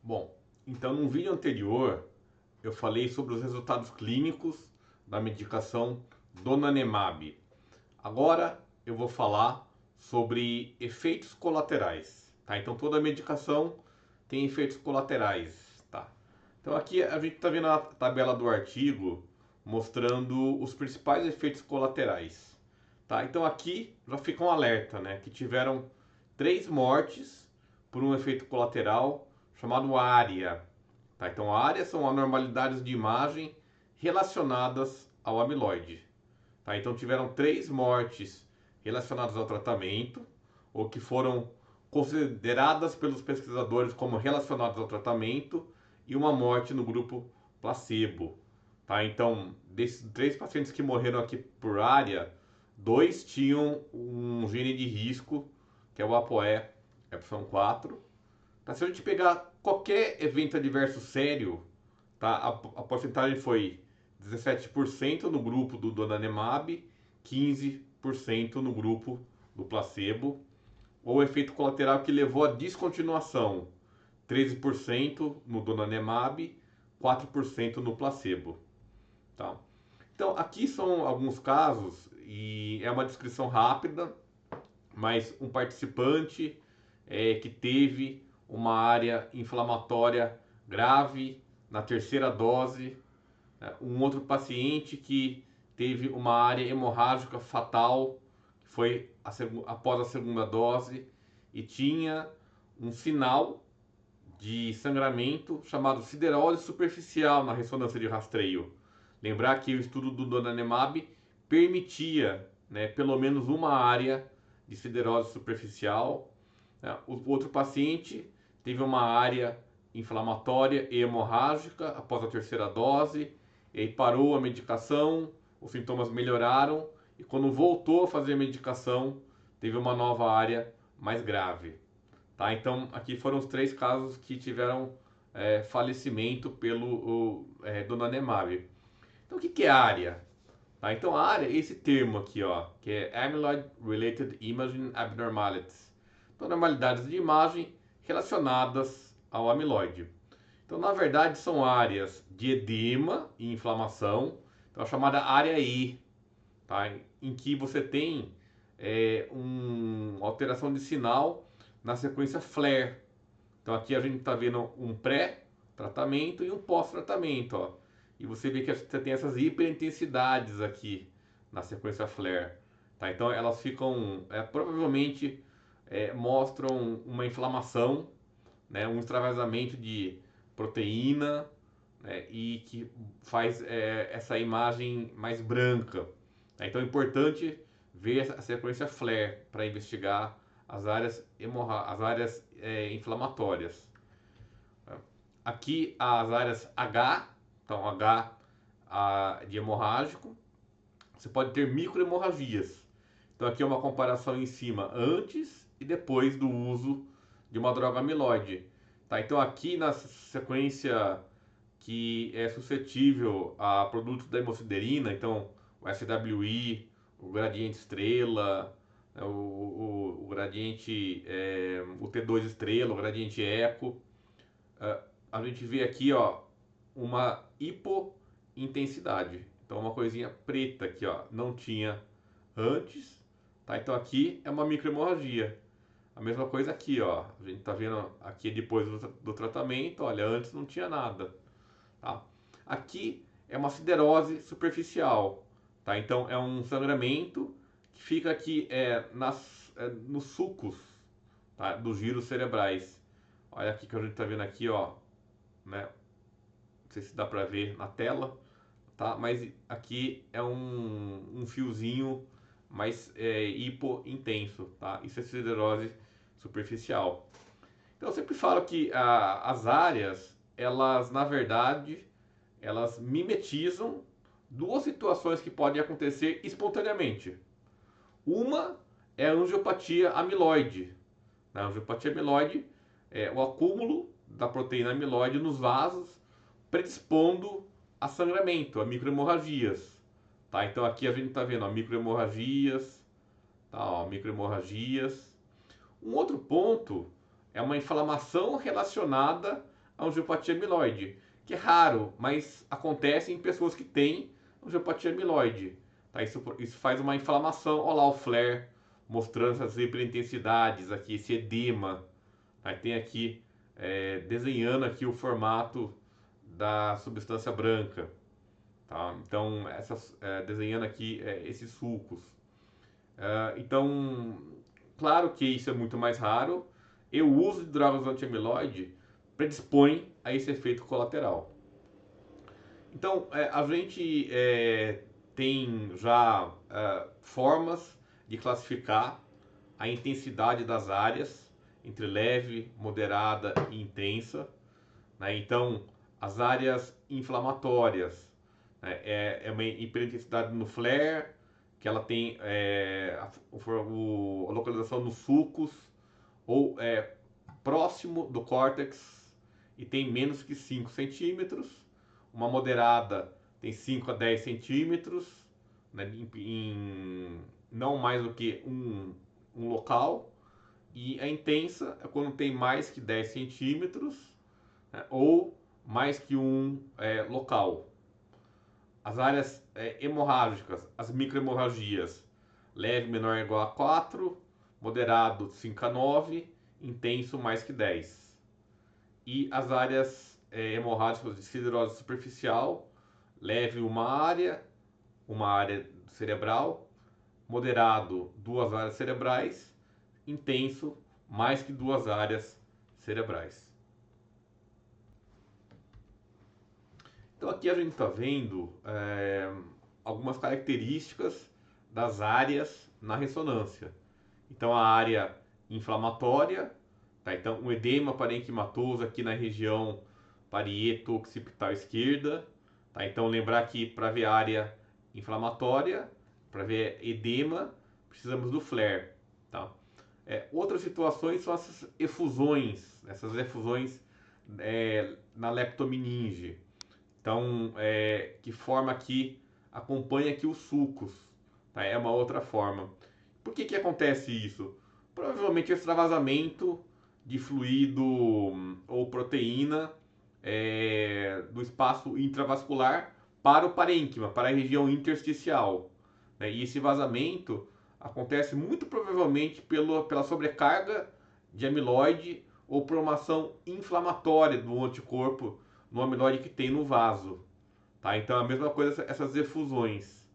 Bom, então no vídeo anterior eu falei sobre os resultados clínicos da medicação donanemab. Agora eu vou falar sobre efeitos colaterais, tá? Então toda medicação tem efeitos colaterais, tá? Então aqui a gente está vendo a tabela do artigo mostrando os principais efeitos colaterais, tá? Então aqui já fica um alerta, né? Que tiveram 3 mortes por um efeito colateral chamado ARIA, tá? Então ARIA são anormalidades de imagem relacionadas ao amiloide. Tá? Então tiveram 3 mortes relacionadas ao tratamento, ou que foram consideradas pelos pesquisadores como relacionadas ao tratamento, e uma morte no grupo placebo. Tá? Então, desses 3 pacientes que morreram aqui por área, 2 tinham um gene de risco, que é o ApoE epsilon 4. Tá? Se a gente pegar qualquer evento adverso sério, tá? A porcentagem foi 17% no grupo do donanemab, 15% no grupo do placebo. Ou efeito colateral que levou à descontinuação, 13% no donanemab, 4% no placebo. Tá? Então, aqui são alguns casos, e é uma descrição rápida, mas um participante que teve uma área inflamatória grave na terceira dose, um outro paciente que teve uma área hemorrágica fatal, que foi após a segunda dose, e tinha um sinal de sangramento chamado siderose superficial na ressonância de rastreio. Lembrar que o estudo do donanemab permitia, né, pelo menos uma área de siderose superficial. O outro paciente teve uma área inflamatória e hemorrágica após a terceira dose, e aí parou a medicação, os sintomas melhoraram, e quando voltou a fazer a medicação, teve uma nova área mais grave. Tá? Então, aqui foram os 3 casos que tiveram falecimento pelo donanemab. Então, o que é área? Tá? Então, a área é esse termo aqui, ó, que é Amyloid Related Imaging Abnormalities. Então, anormalidades de imagem relacionadas ao amiloide. Então, na verdade, são áreas de edema e inflamação, então a chamada área E, tá? Em que você tem uma alteração de sinal na sequência flare. Então, aqui a gente está vendo um pré-tratamento e um pós-tratamento, ó. E você vê que você tem essas hiperintensidades aqui na sequência flare. Tá? Então, elas ficam, provavelmente, mostram uma inflamação, né, um extravasamento de proteína, né, e que faz essa imagem mais branca. Tá? Então é importante ver a sequência flare para investigar as áreas inflamatórias. Aqui as áreas H, então H de hemorrágico, você pode ter microhemorragias. Então aqui é uma comparação em cima antes e depois do uso de uma droga amiloide. Tá? Então aqui na sequência que é suscetível a produtos da hemosiderina, então o SWI, o gradiente estrela, o gradiente, o T2 estrela, o gradiente eco, a gente vê aqui, ó, uma hipointensidade. Então uma coisinha preta aqui, ó, não tinha antes, tá? Então aqui é uma microhemorragia. A mesma coisa aqui, ó. A gente tá vendo aqui depois do tratamento, olha, antes não tinha nada, tá? Aqui é uma siderose superficial, tá? Então é um sangramento que fica aqui nos sulcos, tá? Dos giros cerebrais. Olha aqui que a gente tá vendo aqui, ó, né? Não sei se dá pra ver na tela, tá? Mas aqui é um fiozinho mais hipointenso, tá? Isso é siderose superficial. Então eu sempre falo que as áreas, elas na verdade, elas mimetizam 2 situações que podem acontecer espontaneamente. Uma é a angiopatia amiloide. Na angiopatia amiloide é o acúmulo da proteína amiloide nos vasos, predispondo a sangramento, a microhemorragias. Tá? Então aqui a gente está vendo microhemorragias, tá? Ó, microhemorragias. Um outro ponto é uma inflamação relacionada angiopatia amiloide, que é raro, mas acontece em pessoas que têm angiopatia amiloide. Tá? Isso faz uma inflamação. Olha lá o flare mostrando essas hiperintensidades aqui, esse edema. Aí tem aqui, desenhando aqui o formato da substância branca. Tá? Então, desenhando aqui esses sulcos. Então, claro que isso é muito mais raro. E o uso de drogas anti-amiloide predispõe a esse efeito colateral. Então, a gente tem já formas de classificar a intensidade das áreas entre leve, moderada e intensa. Né? Então, as áreas inflamatórias, né? É uma hiperintensidade no flare, que ela tem a localização nos sulcos ou próximo do córtex e tem menos que 5 centímetros. Uma moderada tem 5 a 10 centímetros, né, não mais do que um local. E a intensa é quando tem mais que 10 centímetros, né, ou mais que um local. As áreas hemorrágicas, as microhemorragias, leve menor ou igual a 4, moderado 5 a 9, intenso mais que 10. E as áreas hemorrágicas de siderose superficial, leve uma área cerebral, moderado 2 áreas cerebrais, intenso mais que 2 áreas cerebrais. Então aqui a gente está vendo algumas características das áreas na ressonância. Então a área inflamatória, tá? Então um edema parenquimatoso aqui na região parieto-occipital esquerda. Tá? Então lembrar que para ver área inflamatória, para ver edema, precisamos do flare. Tá? Outras situações são essas efusões na leptomeninge. Então, que forma aqui, acompanha aqui os sulcos. Tá? É uma outra forma. Por que acontece isso? Provavelmente extravasamento de fluido ou proteína do espaço intravascular para o parênquima, para a região intersticial. Né? E esse vazamento acontece muito provavelmente pela sobrecarga de amiloide ou por uma ação inflamatória do anticorpo no amiloide que tem no vaso. Tá? Então, a mesma coisa essas efusões.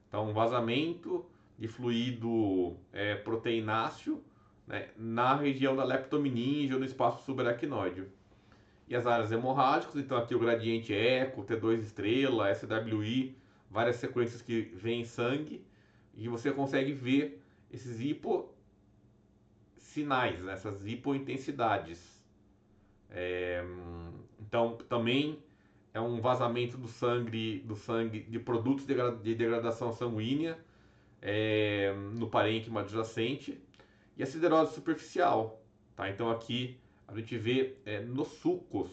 Então, vazamento de fluido proteináceo, né, na região da leptomeninge ou no espaço subaracnoide. E as áreas hemorrágicas, então aqui o gradiente eco, T2 estrela, SWI, várias sequências que vêm sangue, e você consegue ver esses hipossinais, né, essas hipointensidades. Então também é um vazamento do sangue de produtos de degradação sanguínea no parênquima adjacente, e a siderose superficial. Tá? Então aqui a gente vê nos sulcos.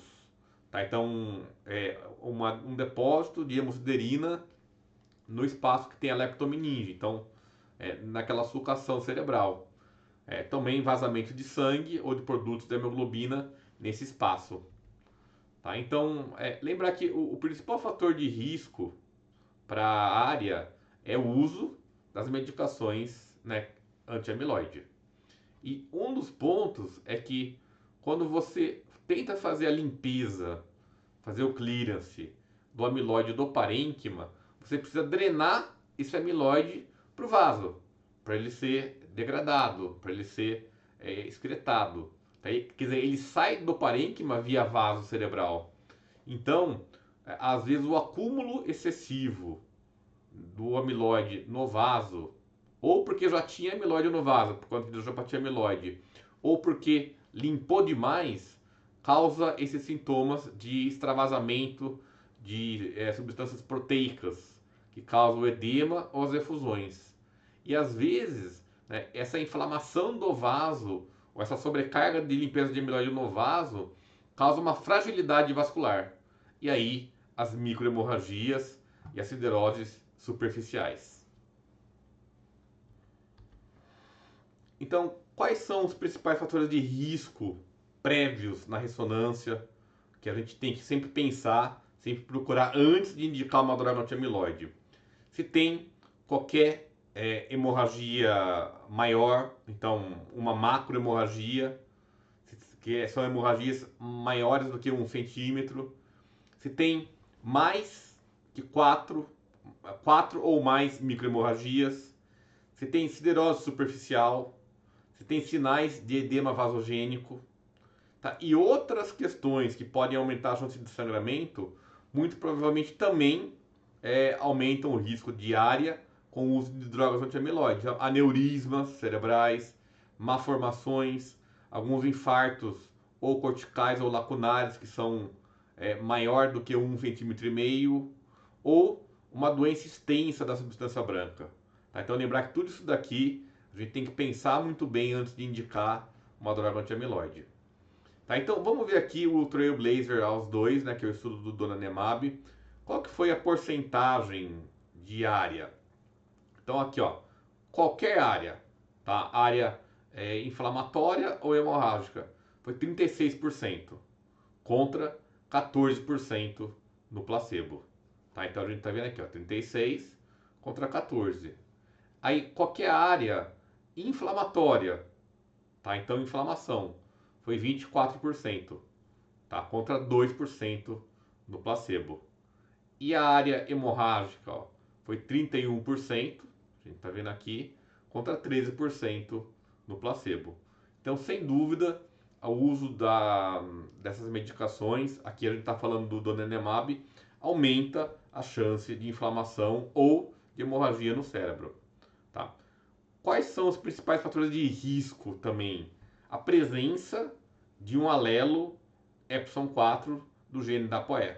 Tá? Então um depósito de hemosiderina no espaço que tem a leptomeninge. Então naquela sulcação cerebral. Também vazamento de sangue ou de produtos da hemoglobina nesse espaço. Tá? Então, lembrar que o principal fator de risco para a área é o uso das medicações, né, anti-amiloide. E um dos pontos é que quando você tenta fazer a limpeza, fazer o clearance do amiloide do parênquima, você precisa drenar esse amiloide para o vaso, para ele ser degradado, para ele ser excretado. Quer dizer, ele sai do parênquima via vaso cerebral. Então, às vezes o acúmulo excessivo do amiloide no vaso, ou porque já tinha amiloide no vaso, por conta de angiopatia amiloide, ou porque limpou demais, causa esses sintomas de extravasamento de substâncias proteicas, que causam o edema ou as efusões. E às vezes, né, essa inflamação do vaso, ou essa sobrecarga de limpeza de amiloide no vaso, causa uma fragilidade vascular. E aí, as microhemorragias e as sideroses superficiais. Então, quais são os principais fatores de risco prévios na ressonância que a gente tem que sempre pensar, sempre procurar antes de indicar uma droga anti-amiloide. Se tem qualquer hemorragia maior, então uma macrohemorragia, que são hemorragias maiores do que 1 centímetro. Se tem mais que 4 ou mais microhemorragias, se tem siderose superficial, se tem sinais de edema vasogênico, tá? E outras questões que podem aumentar a chance de sangramento, muito provavelmente também aumentam o risco de ARIA com o uso de drogas anti-amiloides. Então, aneurismas cerebrais, malformações, alguns infartos ou corticais ou lacunares que são maior do que 1,5 cm, ou uma doença extensa da substância branca. Tá? Então lembrar que tudo isso daqui a gente tem que pensar muito bem antes de indicar uma droga anti-amiloide. Tá? Então vamos ver aqui o Trailblazer aos 2, né, que é o estudo do donanemab. Qual que foi a porcentagem de área? Então aqui, ó, qualquer área, tá? Área inflamatória ou hemorrágica, foi 36% contra 14% no placebo. Tá? Então a gente está vendo aqui, ó, 36 contra 14. Aí qualquer área inflamatória, tá? Então inflamação foi 24%, tá? Contra 2% no placebo. E a área hemorrágica, ó, foi 31%, a gente está vendo aqui, contra 13% no placebo. Então, sem dúvida, o uso dessas medicações, aqui a gente está falando do donanemab, aumenta a chance de inflamação ou de hemorragia no cérebro. Tá? Quais são os principais fatores de risco também? A presença de um alelo epsilon 4 do gene da APOE.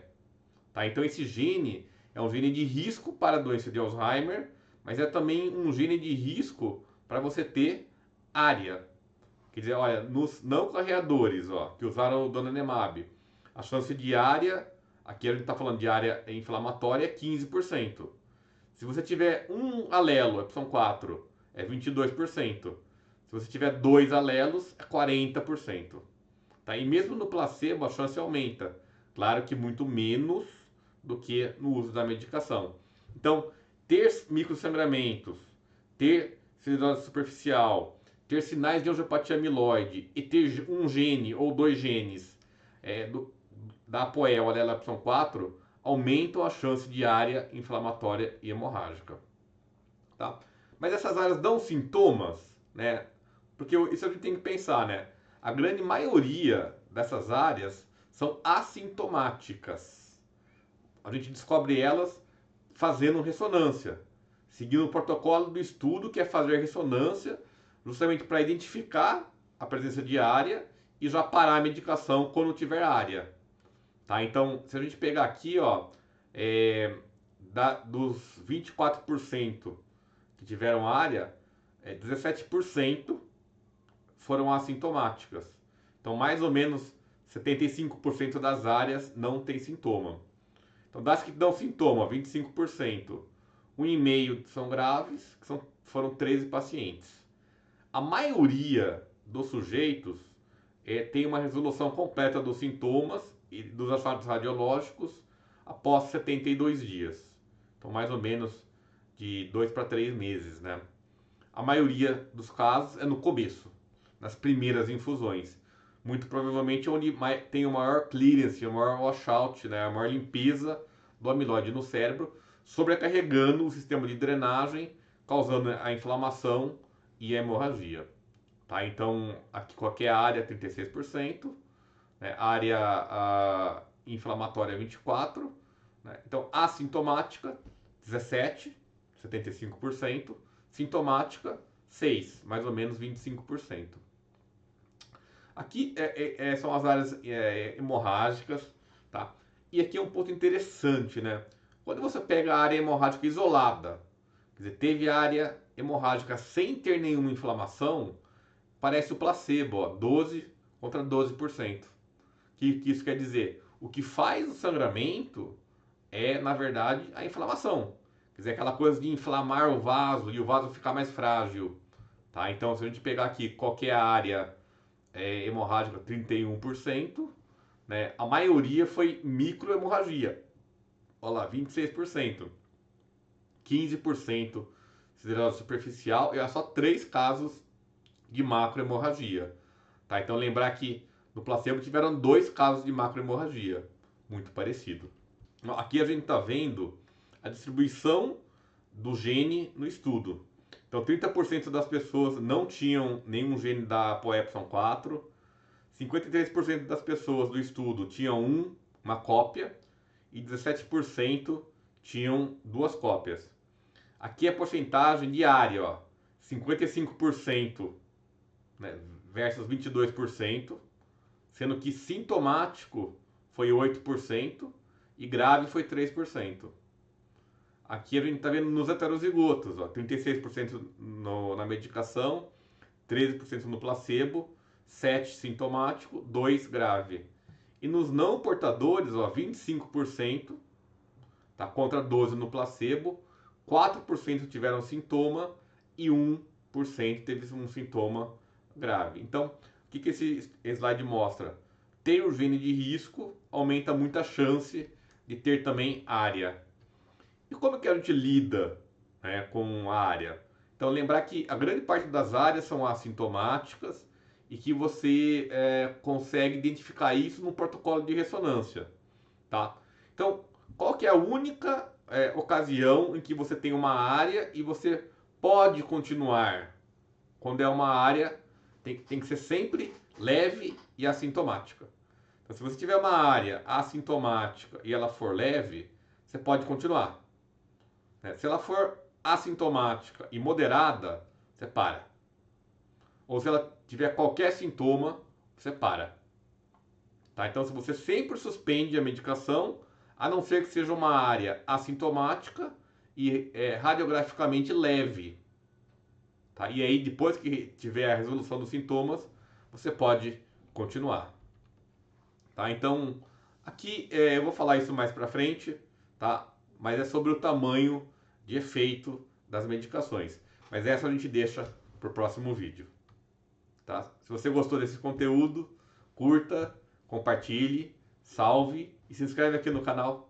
Tá? Então esse gene é um gene de risco para a doença de Alzheimer, mas é também um gene de risco para você ter ARIA. Quer dizer, olha, nos não carreadores, ó, que usaram o donanemab, a chance de ARIA, aqui a gente está falando de área inflamatória, é 15%. Se você tiver um alelo, epsilon 4, é 22%. Se você tiver dois alelos, é 40%. Tá? E mesmo no placebo, a chance aumenta. Claro que muito menos do que no uso da medicação. Então, ter microsangramentos, ter siderose superficial, ter sinais de angiopatia amiloide e ter um gene ou dois genes da APOE ou alelo epsilon 4 aumentam a chance de área inflamatória e hemorrágica. Tá? Mas essas áreas dão sintomas, né? Porque isso a gente tem que pensar, né? A grande maioria dessas áreas são assintomáticas. A gente descobre elas fazendo ressonância, seguindo o protocolo do estudo, que é fazer ressonância, justamente para identificar a presença de área e já parar a medicação quando tiver área. Tá? Então, se a gente pegar aqui, ó, dos 24% que tiveram área, 17% foram assintomáticas. Então, mais ou menos 75% das áreas não tem sintoma. Então, das que dão sintoma, 25%, 1,5% são graves, que foram 13 pacientes. A maioria dos sujeitos tem uma resolução completa dos sintomas e dos achados radiológicos após 72 dias. Então, mais ou menos de 2 para 3 meses, né? A maioria dos casos é no começo, nas primeiras infusões. Muito provavelmente onde tem o maior clearance, o maior washout, né? A maior limpeza do amiloide no cérebro, sobrecarregando o sistema de drenagem, causando a inflamação e a hemorragia. Tá? Então, aqui qualquer área 36%, né? Área inflamatória 24%, né? Então, assintomática 17%, 75%, sintomática 6%, mais ou menos 25%. Aqui são as áreas hemorrágicas, tá? E aqui é um ponto interessante, né? Quando você pega a área hemorrágica isolada, quer dizer, teve área hemorrágica sem ter nenhuma inflamação, parece o placebo, ó, 12 contra 12%. Que isso quer dizer? O que faz o sangramento é, na verdade, a inflamação. Quer dizer, aquela coisa de inflamar o vaso e o vaso ficar mais frágil. Tá? Então, se a gente pegar aqui qualquer área hemorrágica, 31%, né? A maioria foi microhemorragia. Olha lá, 26%. 15% siderose superficial e há só 3 casos de macrohemorragia. Tá? Então lembrar que no placebo tiveram 2 casos de macrohemorragia. Muito parecido. Aqui a gente está vendo a distribuição do gene no estudo. Então 30% das pessoas não tinham nenhum gene da ApoE 4, 53% das pessoas do estudo tinham uma cópia e 17% tinham 2 cópias. Aqui é a porcentagem diária, ó, 55%, né, versus 22%, sendo que sintomático foi 8% e grave foi 3%. Aqui a gente está vendo nos heterozigotos, ó, 36% na medicação, 13% no placebo, 7% sintomático, 2% grave. E nos não portadores, ó, 25%, tá, contra 12% no placebo, 4% tiveram sintoma e 1% teve um sintoma grave. Então, o que esse slide mostra? Ter o gene de risco aumenta muito a chance de ter também área. E como que a gente lida, né, com a área? Então, lembrar que a grande parte das áreas são assintomáticas e que você consegue identificar isso no protocolo de ressonância, tá? Então, qual que é a única ocasião em que você tem uma área e você pode continuar? Quando é uma área, tem que ser sempre leve e assintomática. Então, se você tiver uma área assintomática e ela for leve, você pode continuar. Se ela for assintomática e moderada, você para. Ou se ela tiver qualquer sintoma, você para. Tá? Então, se você sempre suspende a medicação, a não ser que seja uma área assintomática e radiograficamente leve. Tá? E aí, depois que tiver a resolução dos sintomas, você pode continuar. Tá? Então, aqui eu vou falar isso mais pra frente, tá? Mas é sobre o tamanho de efeito das medicações. Mas essa a gente deixa para o próximo vídeo. Tá? Se você gostou desse conteúdo, curta, compartilhe, salve e se inscreve aqui no canal